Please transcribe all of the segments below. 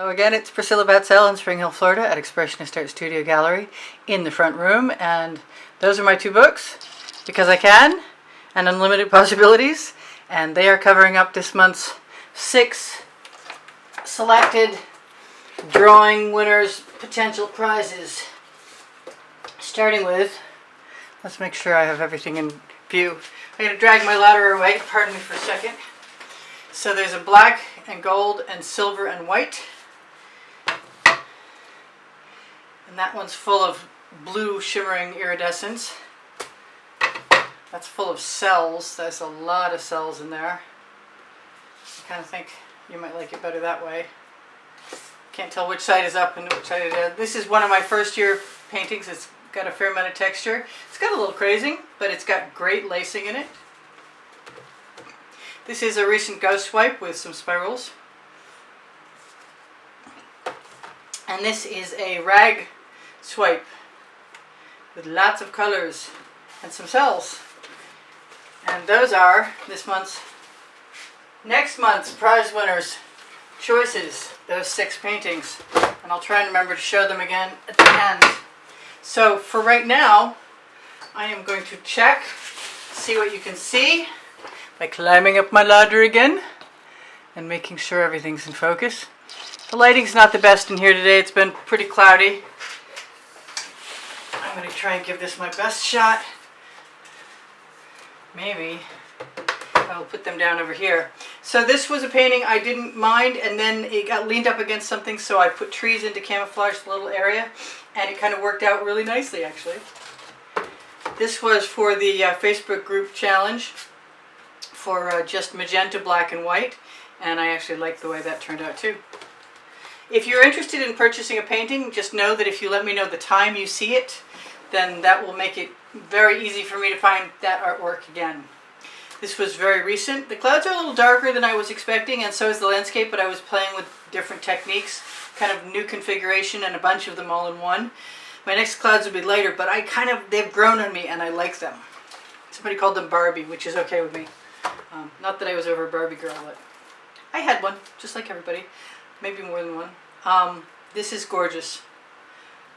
So again, it's Priscilla Batzell in Spring Hill, Florida at Expressionist Art Studio Gallery in the front room. And those are my two books, Because I Can and Unlimited Possibilities. And they are covering up this month's 6 selected drawing winners' potential prizes. Starting with, let's make sure I have everything in view. I'm going to drag my ladder away, pardon me for a second. So there's a black and gold and silver and white. And that one's full of blue shimmering iridescence. That's full of cells. There's a lot of cells in there. I kind of think you might like it better that way. Can't tell which side is up and which side is down. This is one of my first year paintings. It's got a fair amount of texture. It's got a little crazing, but it's got great lacing in it. This is a recent ghost wipe with some spirals. And this is a rag swipe with lots of colors and some cells. And those are next month's prize winners' choices, those 6 paintings. And I'll try and remember to show them again at the end. So for right now, I am going to check, see what you can see by climbing up my ladder again and making sure everything's in focus. The lighting's not the best in here today. It's been pretty cloudy. I'm going to try and give this my best shot. Maybe I'll put them down over here. So this was a painting I didn't mind, and then it got leaned up against something, so I put trees in to camouflage the little area, and it kind of worked out really nicely, actually. This was for the Facebook group challenge for just magenta, black, and white, and I actually liked the way that turned out too. If you're interested in purchasing a painting, just know that if you let me know the time you see it, then that will make it very easy for me to find that artwork again. This was very recent. The clouds are a little darker than I was expecting, and so is the landscape, but I was playing with different techniques, kind of new configuration, and a bunch of them all in one. My next clouds will be lighter, but they've grown on me, and I like them. Somebody called them Barbie, which is okay with me. Not that I was ever a Barbie girl, but I had one, just like everybody. Maybe more than one. This is gorgeous.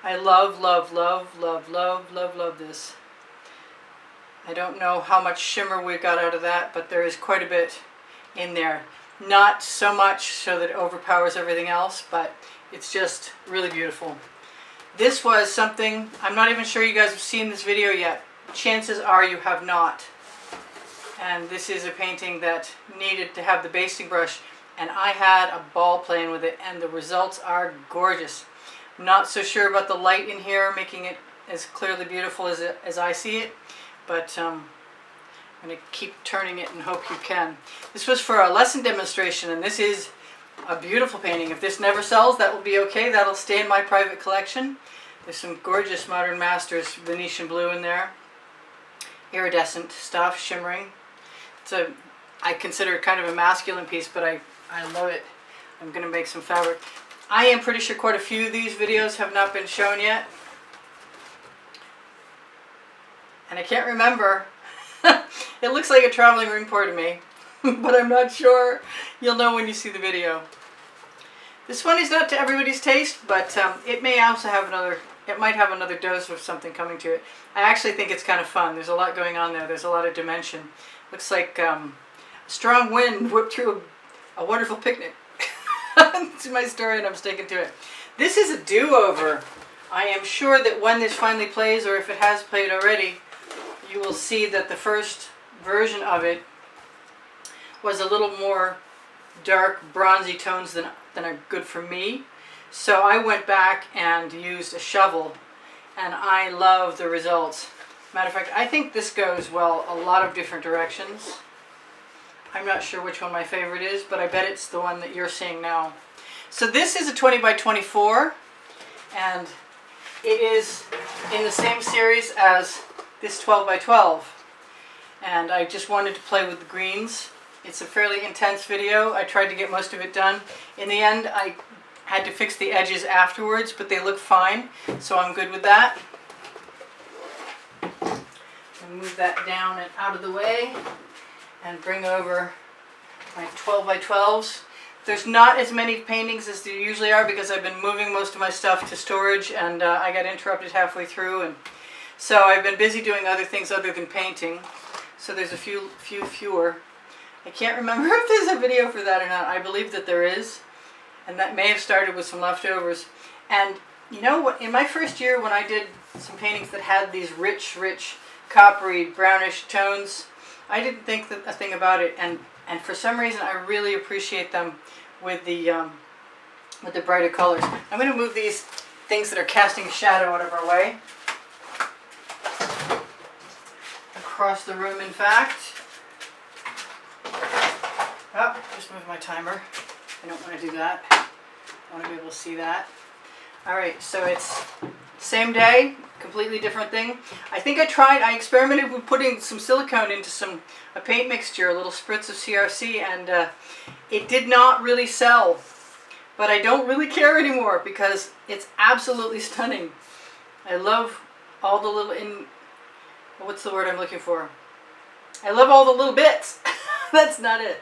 I love, love, love, love, love, love, love this. I don't know how much shimmer we got out of that, but there is quite a bit in there. Not so much so that it overpowers everything else, but it's just really beautiful. This was something, I'm not even sure you guys have seen this video yet. Chances are you have not. And this is a painting that needed to have the basting brush, and I had a ball playing with it, and the results are gorgeous. I'm not so sure about the light in here making it as clearly beautiful as I see it, but I'm going to keep turning it and hope you can. This was for a lesson demonstration, and this is a beautiful painting. If this never sells, that will be okay. That'll stay in my private collection. There's some gorgeous Modern Masters Venetian blue in there. Iridescent stuff, shimmering. I consider it kind of a masculine piece, but I love it. I'm going to make some fabric. I am pretty sure quite a few of these videos have not been shown yet. And I can't remember. It looks like a traveling ring pour to me, but I'm not sure. You'll know when you see the video. This one is not to everybody's taste, but it may also have it might have another dose of something coming to it. I actually think it's kind of fun. There's a lot going on there. There's a lot of dimension. Looks like a strong wind whipped through a wonderful picnic. It's my story, and I'm sticking to it. This is a do-over. I am sure that when this finally plays, or if it has played already, you will see that the first version of it was a little more dark bronzy tones than are good for me. So I went back and used a shovel, and I love the results. Matter of fact, I think this goes well a lot of different directions. I'm not sure which one my favorite is, but I bet it's the one that you're seeing now. So this is a 20 by 24, and it is in the same series as this 12 by 12. And I just wanted to play with the greens. It's a fairly intense video. I tried to get most of it done. In the end, I had to fix the edges afterwards, but they look fine, so I'm good with that. I'll move that down and out of the way and bring over my 12 by 12s. There's not as many paintings as there usually are because I've been moving most of my stuff to storage, and I got interrupted halfway through, and so I've been busy doing other things other than painting. So there's a fewer. I can't remember if there's a video for that or not. I believe that there is, and that may have started with some leftovers. And you know what? In my first year, when I did some paintings that had these rich, coppery, brownish tones, I didn't think a thing about it, and for some reason I really appreciate them with the brighter colors. I'm going to move these things that are casting a shadow out of our way. Across the room, in fact. Oh, just move my timer. I don't want to do that. I want to be able to see that. Alright, so it's same day, completely different thing. I think I experimented with putting some silicone into a paint mixture, a little spritz of CRC, and it did not really sell. But I don't really care anymore because it's absolutely stunning. I love all the little, what's the word I'm looking for? I love all the little bits. That's not it.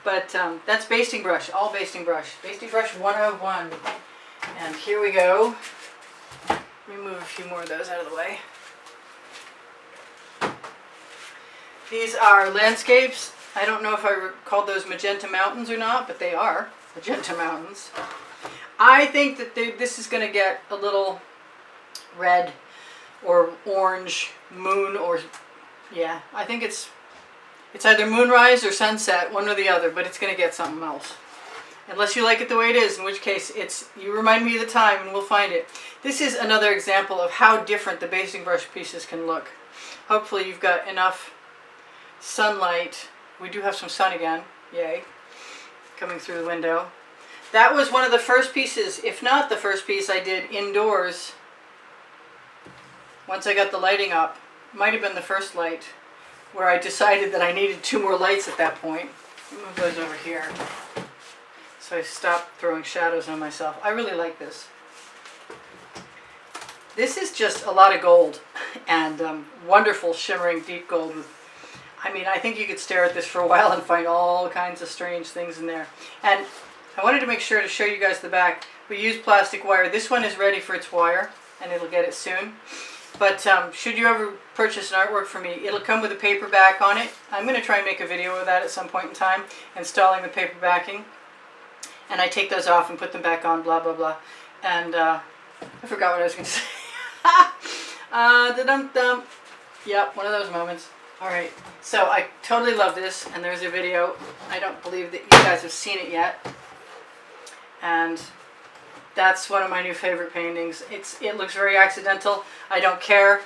But that's basting brush, all basting brush. Basting brush 101. And here we go. Let me move a few more of those out of the way. These are landscapes. I don't know if I called those magenta mountains or not, but they are magenta mountains. I think that this is going to get a little red or orange moon, or yeah, I think it's either moonrise or sunset, one or the other, but it's going to get something else. Unless you like it the way it is, in which case you remind me of the time and we'll find it. This is another example of how different the basting brush pieces can look. Hopefully you've got enough sunlight. We do have some sun again, yay, coming through the window. That was one of the first pieces, if not the first piece I did indoors. Once I got the lighting up, might have been the first light, where I decided that I needed 2 more lights at that point. Move those over here. So I stopped throwing shadows on myself. I really like this. This is just a lot of gold, and wonderful shimmering deep gold. I mean, I think you could stare at this for a while and find all kinds of strange things in there. And I wanted to make sure to show you guys the back. We use plastic wire. This one is ready for its wire, and it'll get it soon. But should you ever purchase an artwork from me, it'll come with a paper back on it. I'm going to try and make a video of that at some point in time, installing the paper backing. And I take those off and put them back on, blah, blah, blah. And I forgot what I was going to say. Da-dum-dum. Yep, one of those moments. Alright, so I totally love this, and there's a video. I don't believe that you guys have seen it yet. And that's one of my new favorite paintings. It looks very accidental. I don't care.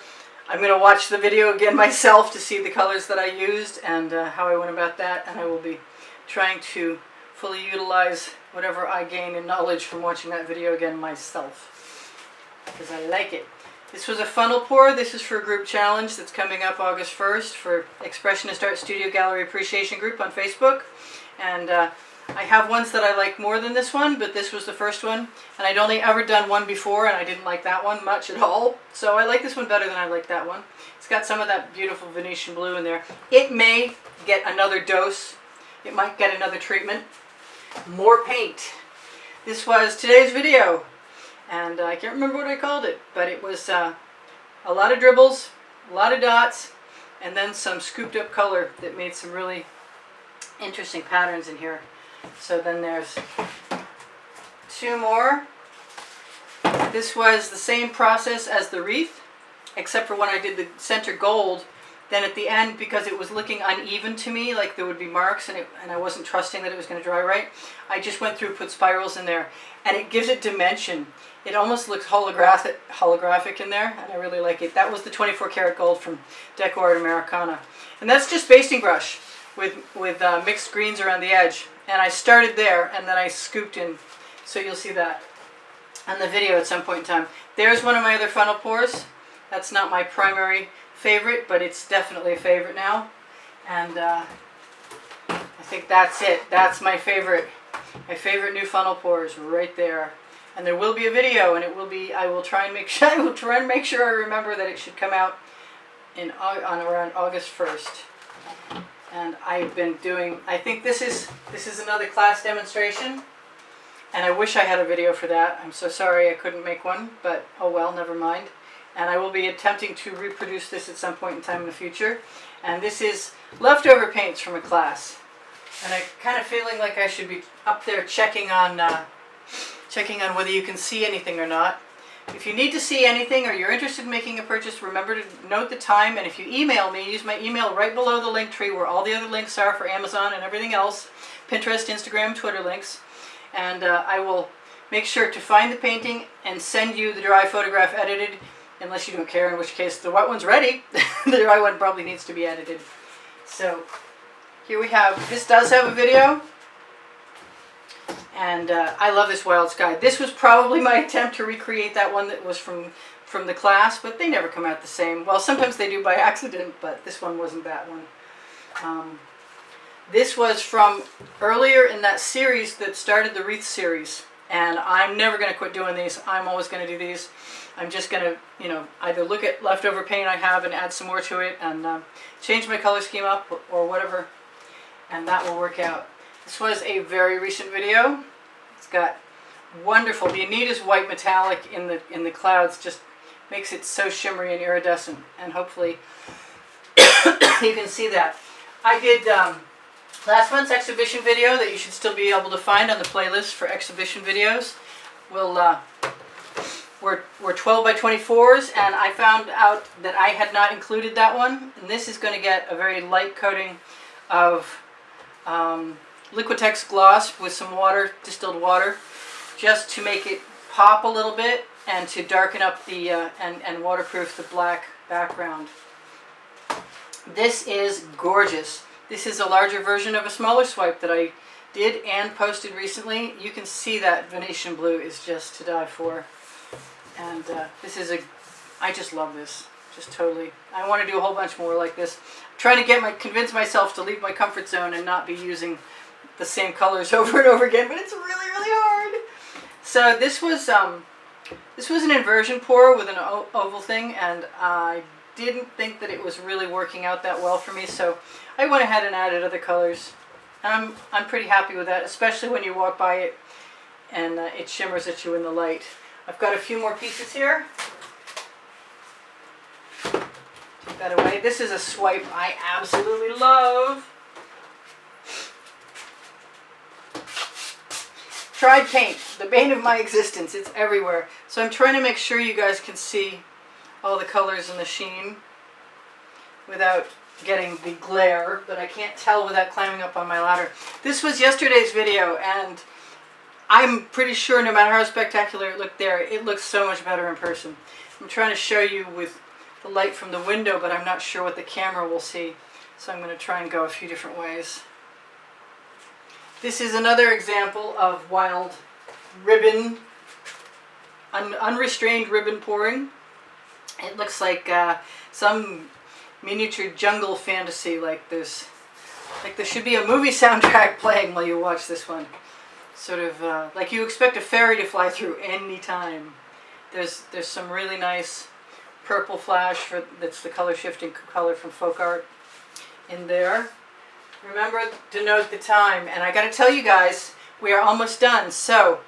I'm going to watch the video again myself to see the colors that I used and how I went about that. And I will be trying to fully utilize whatever I gain in knowledge from watching that video again myself, because I like it. This was a funnel pour. This is for a group challenge that's coming up August 1st for Expressionist Art Studio Gallery Appreciation Group on Facebook. And I have ones that I like more than this one, but this was the first one. And I'd only ever done one before, and I didn't like that one much at all. So I like this one better than I like that one. It's got some of that beautiful Venetian blue in there. It may get another dose. It might get another treatment. More paint. This was today's video, and I can't remember what I called it, but it was a lot of dribbles, a lot of dots, and then some scooped up color that made some really interesting patterns in here. So then there's 2 more. This was the same process as the wreath, except for when I did the center gold. Then at the end, because it was looking uneven to me, like there would be marks, and I wasn't trusting that it was going to dry right, I just went through, put spirals in there, and it gives it dimension. It almost looks holographic in there, and I really like it. That was the 24 karat gold from Deco Art Americana. And that's just basting brush with mixed greens around the edge. And I started there, and then I scooped in, so you'll see that on the video at some point in time. There's one of my other funnel pours. That's not my primary favorite, but it's definitely a favorite now. And I think that's it. That's my favorite new funnel pours right there. And there will be a video, and it will be. I will try and make sure. I remember that it should come out on around August 1st. And I've been doing, I think this is another class demonstration, and I wish I had a video for that. I'm so sorry I couldn't make one, but oh well, never mind. And I will be attempting to reproduce this at some point in time in the future. And this is leftover paints from a class. And I'm kind of feeling like I should be up there checking on whether you can see anything or not. If you need to see anything or you're interested in making a purchase, remember to note the time. And if you email me, use my email right below the link tree where all the other links are for Amazon and everything else. Pinterest, Instagram, Twitter links. And I will make sure to find the painting and send you the dry photograph edited, unless you don't care, in which case the wet one's ready. The dry one probably needs to be edited. So here we have, this does have a video. And I love this wild sky. This was probably my attempt to recreate that one that was from the class, but they never come out the same. Well, sometimes they do by accident, but this one wasn't that one. This was from earlier in that series that started the wreath series. And I'm never going to quit doing these. I'm always going to do these. I'm just going to, you know, either look at leftover paint I have and add some more to it and change my color scheme up or whatever. And that will work out. This was a very recent video. It's got wonderful, the Anita's white metallic in the clouds just makes it so shimmery and iridescent. And hopefully you can see that. I did last month's exhibition video that you should still be able to find on the playlist for exhibition videos. We're 12 by 24s, and I found out that I had not included that one. And this is going to get a very light coating of Liquitex gloss with some water, distilled water, just to make it pop a little bit and to darken up the and waterproof the black background. This is gorgeous. This is a larger version of a smaller swipe that I did and posted recently. You can see that Venetian blue is just to die for. And this is I just love this. Just totally. I want to do a whole bunch more like this. I'm trying to convince myself to leave my comfort zone and not be using the same colors over and over again, but it's really, really hard. So this was an inversion pour with an oval thing, and I didn't think that it was really working out that well for me, so I went ahead and added other colors. And I'm pretty happy with that, especially when you walk by it and it shimmers at you in the light. I've got a few more pieces here. Take that away. This is a swipe I absolutely love. Tried paint, the bane of my existence. It's everywhere. So I'm trying to make sure you guys can see all the colors and the sheen without getting the glare, but I can't tell without climbing up on my ladder. This was yesterday's video, and I'm pretty sure no matter how spectacular it looked there, it looks so much better in person. I'm trying to show you with the light from the window, but I'm not sure what the camera will see, so I'm going to try and go a few different ways. This is another example of wild ribbon, unrestrained ribbon pouring. It looks like some miniature jungle fantasy, like there should be a movie soundtrack playing while you watch this one. Sort of like you expect a ferry to fly through any time. There's some really nice purple flash that's the color shifting color from folk art in there. Remember to note the time, and I got to tell you guys, we are almost done. So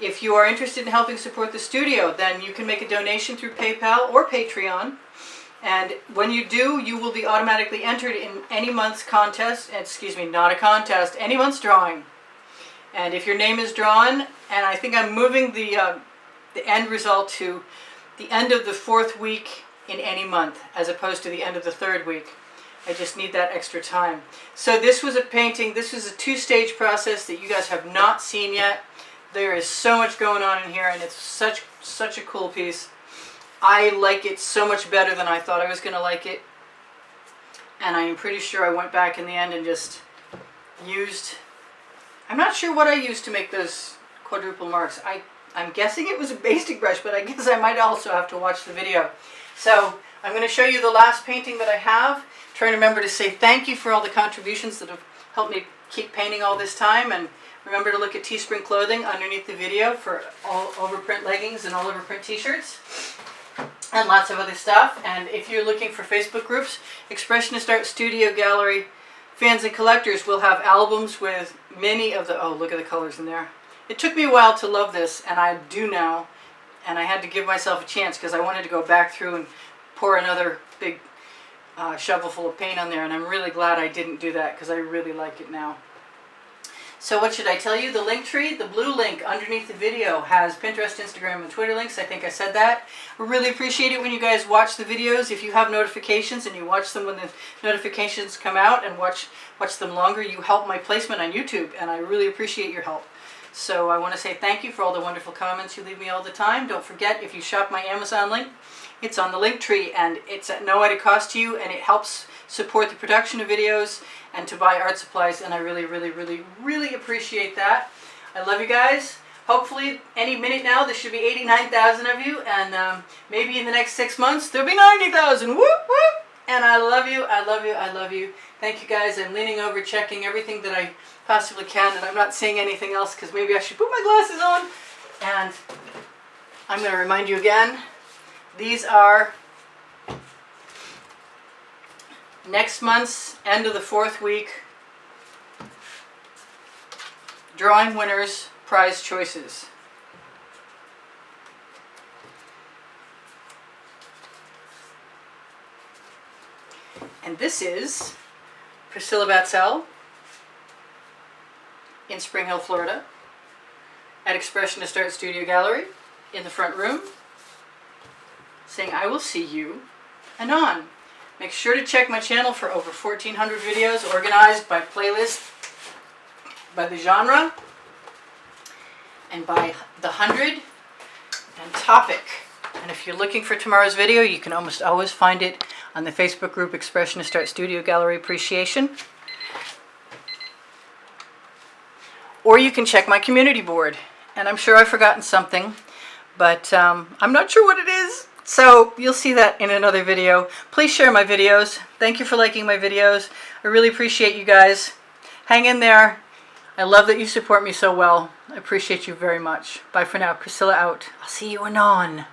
if you are interested in helping support the studio, then you can make a donation through PayPal or Patreon. And when you do, you will be automatically entered in any month's contest, excuse me, not a contest, any month's drawing. And if your name is drawn, and I think I'm moving the end result to the end of the 4th week in any month, as opposed to the end of the 3rd week. I just need that extra time. So this was a painting, this is a 2-stage process that you guys have not seen yet. There is so much going on in here, and it's such a cool piece. I like it so much better than I thought I was going to like it. And I am pretty sure I went back in the end and just used, I'm not sure what I used to make those quadruple marks. I'm guessing it was a basting brush, but I guess I might also have to watch the video. So I'm going to show you the last painting that I have. Trying to remember to say thank you for all the contributions that have helped me keep painting all this time. And remember to look at Teespring Clothing underneath the video for all overprint leggings and all overprint t-shirts. And lots of other stuff. And if you're looking for Facebook groups, Expressionist Art Studio Gallery fans and collectors will have albums with many of the, oh, look at the colors in there. It took me a while to love this, and I do now, and I had to give myself a chance because I wanted to go back through and pour another big shovel full of paint on there, and I'm really glad I didn't do that because I really like it now. So what should I tell you? The link tree, the blue link underneath the video, has Pinterest, Instagram, and Twitter links. I think I said that. I really appreciate it when you guys watch the videos. If you have notifications and you watch them when the notifications come out and watch them longer, you help my placement on YouTube, and I really appreciate your help. So I want to say thank you for all the wonderful comments you leave me all the time. Don't forget, if you shop my Amazon link, it's on the link tree, and it's at no added cost to you, and it helps support the production of videos and to buy art supplies, and I really, really, really, really appreciate that. I love you guys. Hopefully, any minute now, there should be 89,000 of you, and maybe in the next 6 months, there'll be 90,000. Whoop, whoop! And I love you, I love you, I love you. Thank you, guys. I'm leaning over, checking everything that I possibly can, and I'm not seeing anything else because maybe I should put my glasses on. And I'm going to remind you again, these are next month's end of the 4th week drawing winners prize choices. And this is Priscilla Batzell in Spring Hill, Florida, at Expressionist Art Studio Gallery in the front room, saying, I will see you anon. Make sure to check my channel for over 1,400 videos organized by playlist, by the genre, and by the 100, and topic. And if you're looking for tomorrow's video, you can almost always find it on the Facebook group Expressionist Art Studio Gallery Appreciation. Or you can check my community board. And I'm sure I've forgotten something, but I'm not sure what it is. So you'll see that in another video. Please share my videos. Thank you for liking my videos. I really appreciate you guys. Hang in there. I love that you support me so well. I appreciate you very much. Bye for now. Priscilla out. I'll see you anon.